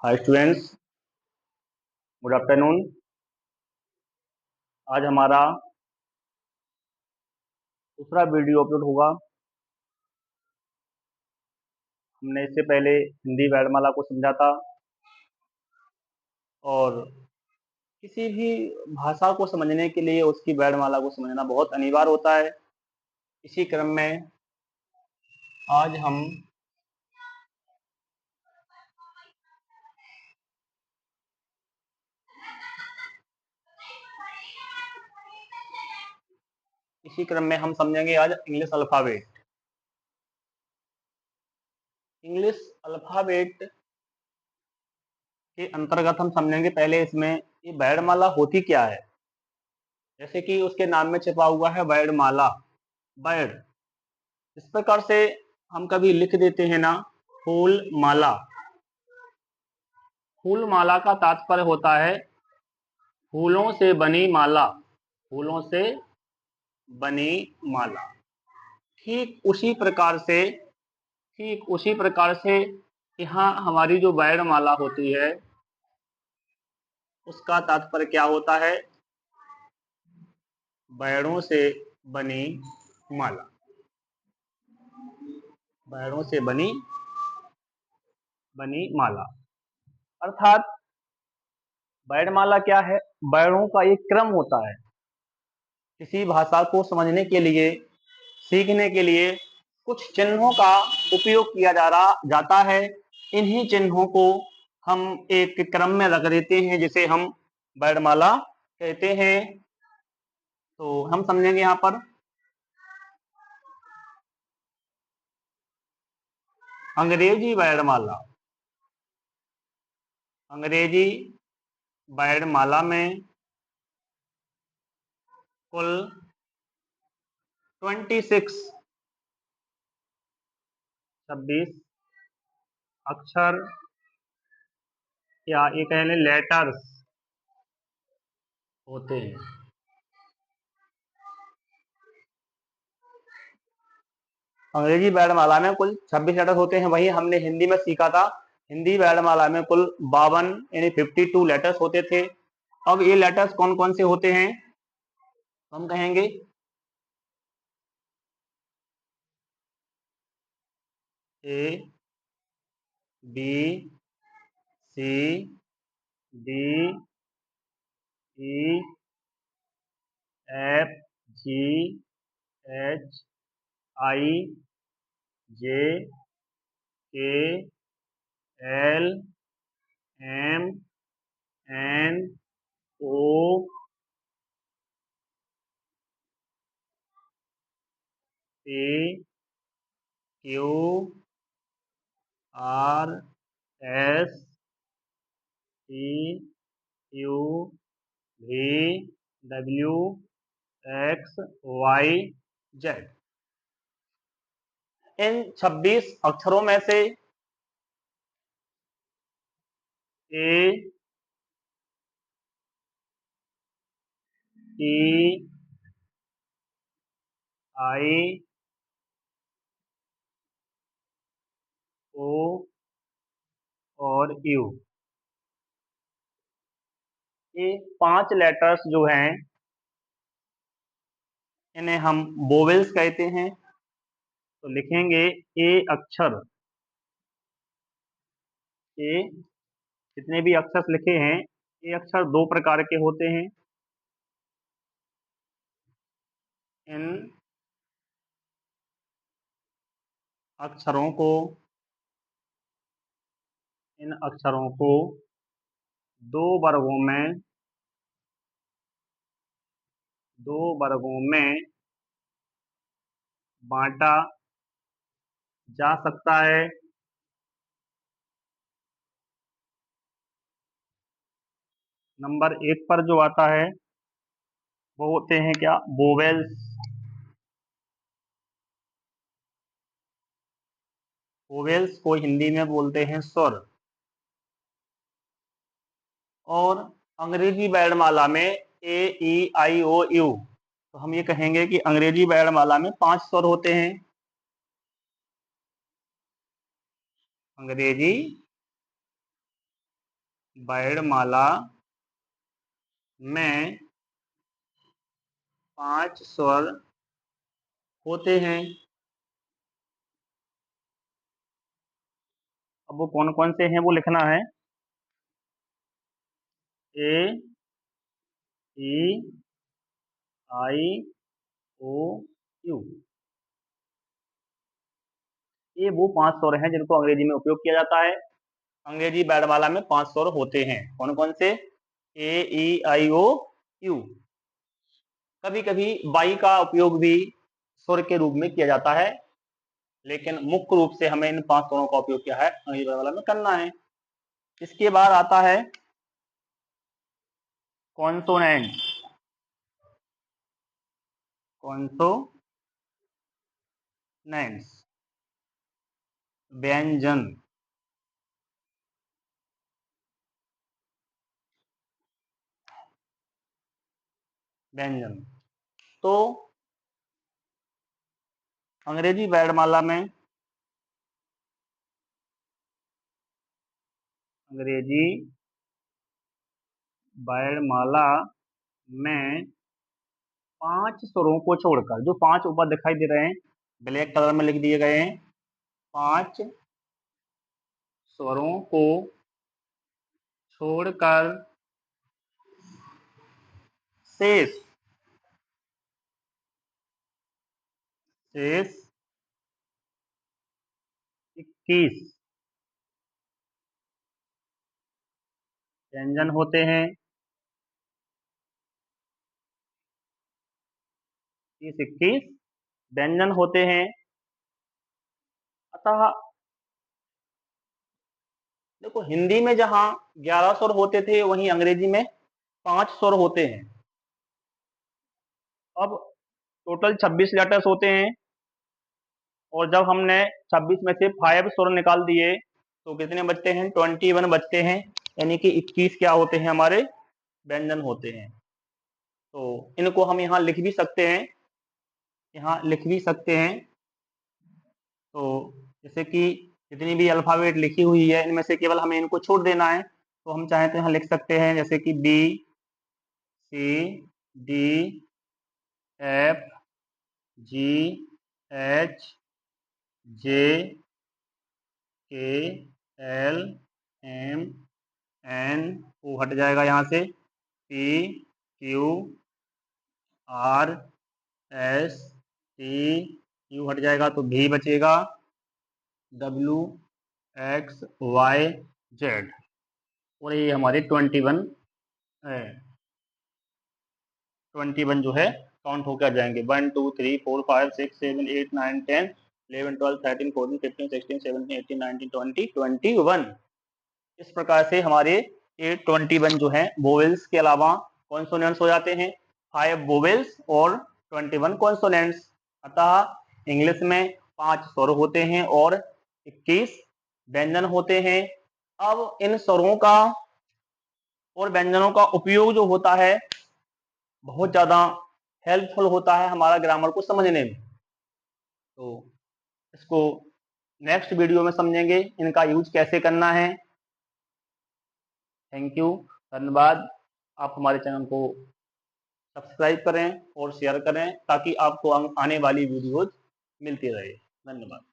Hi students, good afternoon. आज हमारा दूसरा वीडियो अपलोड होगा। हमने इससे पहले हिंदी वर्णमाला को समझा था और किसी भी भाषा को समझने के लिए उसकी वर्णमाला को समझना बहुत अनिवार्य होता है। इसी क्रम में आज हम समझेंगे आज इंग्लिश अल्फ़ाबेट। इंग्लिश अल्फ़ाबेट के अंतर्गत हम समझेंगे पहले इसमें ये वर्णमाला होती क्या है। जैसे कि उसके नाम में छिपा हुआ है वर्णमाला, वर्ड। इस प्रकार से हम कभी लिख देते हैं ना, फूल माला। फूल माला का तात्पर्य होता है फूलों से बनी माला, फूलों से बनी माला। ठीक उसी प्रकार से यहाँ हमारी जो वर्णमाला होती है उसका तात्पर्य क्या होता है? वर्णों से बनी माला, वर्णों से बनी माला। अर्थात वर्णमाला क्या है? वर्णों का एक क्रम होता है। किसी भाषा को समझने के लिए, सीखने के लिए कुछ चिन्हों का उपयोग किया जाता है। इन्हीं चिन्हों को हम एक क्रम में रख देते हैं, जिसे हम वर्णमाला कहते हैं। तो हम समझेंगे यहाँ पर अंग्रेजी वर्णमाला। अंग्रेजी वर्णमाला में कुल 26 अक्षर या ये कह लें लेटर्स होते हैं। अंग्रेजी वर्णमाला में कुल 26 लेटर्स होते हैं। वही हमने हिंदी में सीखा था। हिंदी वर्णमाला में कुल 52 यानी 52 लेटर्स होते थे। अब ये लेटर्स कौन कौन से होते हैं? हम कहेंगे A, B, C, D, E, F, G, H, I, J, K, L, M, N, O, P, Q, R, S, T, U, V, W, X, Y, Z. इन 26 अक्षरों में से ए, ई, आई, ओ और यू, ये 5 लेटर्स जो हैं इन्हें हम वोवेल्स कहते हैं। तो लिखेंगे ए अक्षर। ए, जितने भी अक्षर लिखे हैं, ये अक्षर 2 प्रकार के होते हैं। इन अक्षरों को इन अक्षरों को 2 वर्गों में 2 वर्गों में बांटा जा सकता है। नंबर 1 पर जो आता है वो होते हैं क्या? वोवेल्स। वोवेल्स को हिंदी में बोलते हैं स्वर। और अंग्रेजी वर्णमाला में ए, ई, आई, ओ, यू। तो हम ये कहेंगे कि अंग्रेजी वर्णमाला में 5 स्वर होते हैं। अंग्रेजी वर्णमाला में 5 स्वर होते हैं। अब वो कौन कौन से हैं वो लिखना है। ए, ई, आई, ओ, यू। ये वो 5 स्वर हैं जिनको अंग्रेजी में उपयोग किया जाता है। अंग्रेजी वर्णमाला में 5 स्वर होते हैं। कौन कौन से? ए, ई, आई, ओ, यू। कभी कभी वाई का उपयोग भी स्वर के रूप में किया जाता है, लेकिन मुख्य रूप से हमें इन 5 स्वरों का उपयोग क्या है अंग्रेजी वर्णमाला में करना है। इसके बाद आता है कॉन्सोनेंट। कॉन्सोनेंट्स व्यंजन। व्यंजन तो अंग्रेजी वर्णमाला में अंग्रेजी वर्णमाला में 5 स्वरों को छोड़कर, जो 5 ऊपर दिखाई दे रहे हैं ब्लैक कलर में लिख दिए गए हैं, 5 स्वरों को छोड़कर शेष 21 व्यंजन होते हैं। 21 व्यंजन होते हैं। अतः देखो, हिंदी में जहां 11 स्वर होते थे वहीं अंग्रेजी में 5 स्वर होते हैं। अब टोटल 26 लेटर्स होते हैं, और जब हमने 26 में से 5 स्वर निकाल दिए तो कितने बचते हैं? 21 बचते हैं। यानी कि 21 क्या होते हैं? हमारे व्यंजन होते हैं। तो इनको हम यहाँ लिख भी सकते हैं, यहाँ लिख भी सकते हैं। तो जैसे कि जितनी भी अल्फाबेट लिखी हुई है इनमें से केवल हमें इनको छोड़ देना है, तो हम चाहें तो यहाँ लिख सकते हैं जैसे कि B, C, D, F, G, H, J, K, L, M, N, O हट जाएगा यहाँ से, P, Q, R, S, T, U हट जाएगा तो भी बचेगा, डब्ल्यू, एक्स, वाई, जेड। और ये हमारे 21 है। 21 जो है काउंट होकर आ जाएंगे। 1 2 3 4 5 6 7 8 9 10 11 12 13 14 15 16 17 18 19 20 21। इस प्रकार से हमारे ये 21 जो है वोवेल्स के अलावा कॉन्सोनेंट्स हो जाते हैं। 5 वोवेल्स और 21 कॉन्सोनेंट्स। अतः इंग्लिश में 5 स्वर होते हैं और 21 व्यंजन होते हैं। अब इन स्वरों का और व्यंजनों का उपयोग जो होता है बहुत ज्यादा हेल्पफुल होता है हमारा ग्रामर को समझने में। तो इसको नेक्स्ट वीडियो में समझेंगे, इनका यूज कैसे करना है। थैंक यू, धन्यवाद। आप हमारे चैनल को सब्सक्राइब करें और शेयर करें ताकि आपको आने वाली वीडियोज मिलती रहे। धन्यवाद।